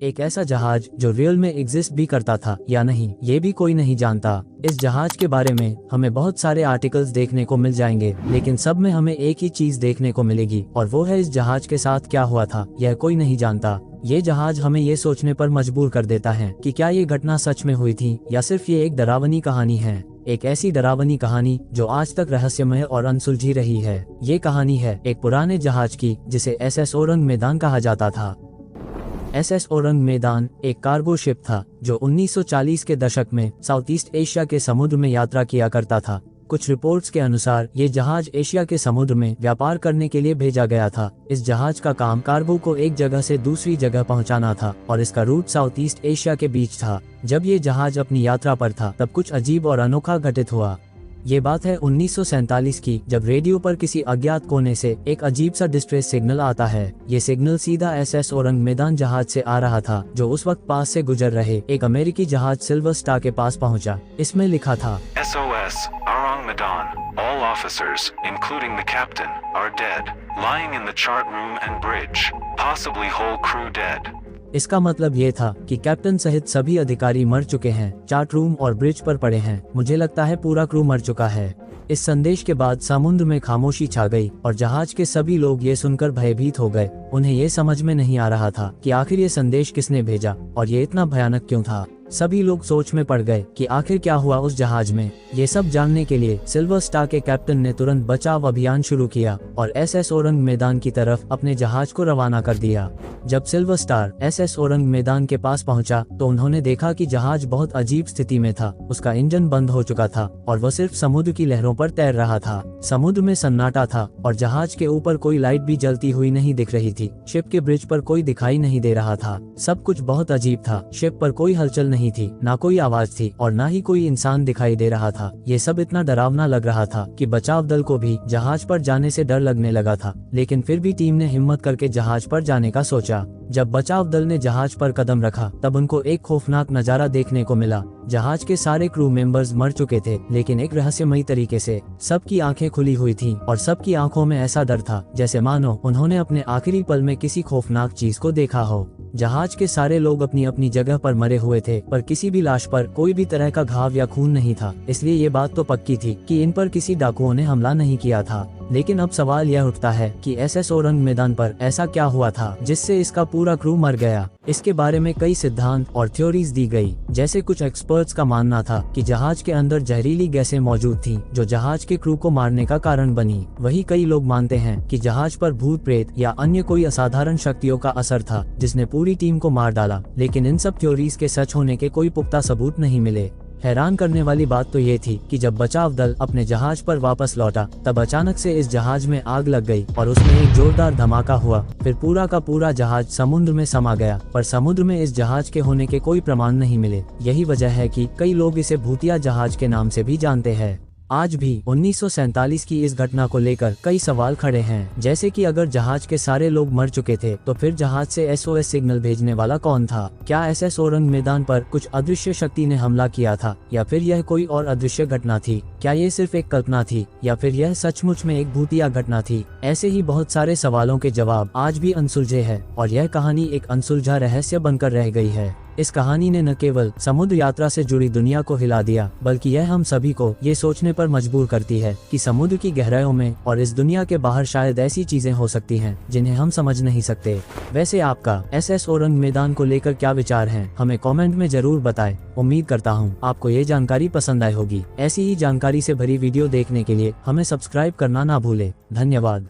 एक ऐसा जहाज जो रियल में एग्जिस्ट भी करता था या नहीं, ये भी कोई नहीं जानता। इस जहाज के बारे में हमें बहुत सारे आर्टिकल्स देखने को मिल जाएंगे, लेकिन सब में हमें एक ही चीज देखने को मिलेगी और वो है इस जहाज के साथ क्या हुआ था यह कोई नहीं जानता। ये जहाज हमें ये सोचने पर मजबूर कर देता है कि क्या ये घटना सच में हुई थी या सिर्फ ये एक डरावनी कहानी है। एक ऐसी डरावनी कहानी जो आज तक रहस्यमय और अनसुलझी रही है। ये कहानी है एक पुराने जहाज की जिसे SS ओरंग मैदान कहा जाता था। SS ओरंग मैदान एक कार्गो शिप था जो 1940 के दशक में साउथ ईस्ट एशिया के समुद्र में यात्रा किया करता था। कुछ रिपोर्ट्स के अनुसार ये जहाज एशिया के समुद्र में व्यापार करने के लिए भेजा गया था। इस जहाज का काम कार्गो को एक जगह से दूसरी जगह पहुंचाना था और इसका रूट साउथ ईस्ट एशिया के बीच था। जब ये जहाज अपनी यात्रा पर था तब कुछ अजीब और अनोखा घटित हुआ। ये बात है 1947 की, जब रेडियो पर किसी अज्ञात कोने से एक अजीब सा डिस्ट्रेस सिग्नल आता है। ये सिग्नल सीधा SS ओरंग मैदान जहाज से आ रहा था जो उस वक्त पास से गुजर रहे एक अमेरिकी जहाज सिल्वर स्टार के पास पहुंचा। इसमें लिखा था SOS Orang Medan. All officers, including the captain, are dead, lying in the chart room and bridge. Possibly whole crew dead. इसका मतलब ये था कि कैप्टन सहित सभी अधिकारी मर चुके हैं, चार्ट रूम और ब्रिज पर पड़े हैं। मुझे लगता है पूरा क्रू मर चुका है। इस संदेश के बाद समुद्र में खामोशी छा गई और जहाज के सभी लोग ये सुनकर भयभीत हो गए। उन्हें ये समझ में नहीं आ रहा था कि आखिर ये संदेश किसने भेजा और ये इतना भयानक क्यों था। सभी लोग सोच में पड़ गए कि आखिर क्या हुआ उस जहाज में। ये सब जानने के लिए सिल्वर स्टार के कैप्टन ने तुरंत बचाव अभियान शुरू किया और SS ओरंग मैदान की तरफ अपने जहाज को रवाना कर दिया। जब सिल्वर स्टार SS ओरंग मैदान के पास पहुंचा तो उन्होंने देखा कि जहाज बहुत अजीब स्थिति में था। उसका इंजन बंद हो चुका था और वह सिर्फ समुद्र की लहरों पर तैर रहा था। समुद्र में सन्नाटा था और जहाज के ऊपर कोई लाइट भी जलती हुई नहीं दिख रही थी। शिप के ब्रिज पर कोई दिखाई नहीं दे रहा था। सब कुछ बहुत अजीब था। शिप पर कोई हलचल नहीं थी, ना कोई आवाज थी और ना ही कोई इंसान दिखाई दे रहा था। ये सब इतना डरावना लग रहा था कि बचाव दल को भी जहाज पर जाने से डर लगने लगा था, लेकिन फिर भी टीम ने हिम्मत करके जहाज पर जाने का सोचा। जब बचाव दल ने जहाज पर कदम रखा तब उनको एक खौफनाक नजारा देखने को मिला। जहाज के सारे क्रू मेंबर्स मर चुके थे, लेकिन एक रहस्यमयी तरीके से। सबकी आंखें खुली हुई थीं और सबकी आंखों में ऐसा डर था जैसे मानो उन्होंने अपने आखिरी पल में किसी खौफनाक चीज को देखा हो। जहाज के सारे लोग अपनी अपनी जगह पर मरे हुए थे, पर किसी भी लाश पर कोई भी तरह का घाव या खून नहीं था। इसलिए ये बात तो पक्की थी कि इन पर किसी डाकुओं ने हमला नहीं किया था। लेकिन अब सवाल यह उठता है कि SS ओरंग मैदान पर ऐसा क्या हुआ था जिससे इसका पूरा क्रू मर गया। इसके बारे में कई सिद्धांत और थ्योरीज दी गई। जैसे कुछ एक्सपर्ट्स का मानना था कि जहाज के अंदर जहरीली गैसें मौजूद थीं जो जहाज के क्रू को मारने का कारण बनी। वही कई लोग मानते हैं कि जहाज पर भूत प्रेत या अन्य कोई असाधारण शक्तियों का असर था जिसने पूरी टीम को मार डाला। लेकिन इन सब थ्योरीज के सच होने के कोई पुख्ता सबूत नहीं मिले। हैरान करने वाली बात तो ये थी कि जब बचाव दल अपने जहाज पर वापस लौटा तब अचानक से इस जहाज में आग लग गई और उसमें एक जोरदार धमाका हुआ। फिर पूरा का पूरा जहाज समुद्र में समा गया, पर समुद्र में इस जहाज के होने के कोई प्रमाण नहीं मिले। यही वजह है कि कई लोग इसे भूतिया जहाज के नाम से भी जानते हैं। आज भी 1947 की इस घटना को लेकर कई सवाल खड़े हैं, जैसे कि अगर जहाज के सारे लोग मर चुके थे तो फिर जहाज से SOS सिग्नल भेजने वाला कौन था? क्या SS ओरंग मैदान पर कुछ अदृश्य शक्ति ने हमला किया था या फिर यह कोई और अदृश्य घटना थी? क्या ये सिर्फ एक कल्पना थी या फिर यह सचमुच में एक भूतिया घटना थी? ऐसे ही बहुत सारे सवालों के जवाब आज भी अनसुलझे हैं और यह कहानी एक अनसुलझा रहस्य बनकर रह गई है। इस कहानी ने न केवल समुद्र यात्रा से जुड़ी दुनिया को हिला दिया, बल्कि यह हम सभी को ये सोचने पर मजबूर करती है कि समुद्र की गहराइयों में और इस दुनिया के बाहर शायद ऐसी चीजें हो सकती हैं जिन्हें हम समझ नहीं सकते। वैसे आपका SS ओरंग मैदान को लेकर क्या विचार हैं? हमें कमेंट में जरूर बताएं। उम्मीद करता हूँ आपको ये जानकारी पसंद आई होगी। ऐसी ही जानकारी से भरी वीडियो देखने के लिए हमें सब्सक्राइब करना ना भूले। धन्यवाद।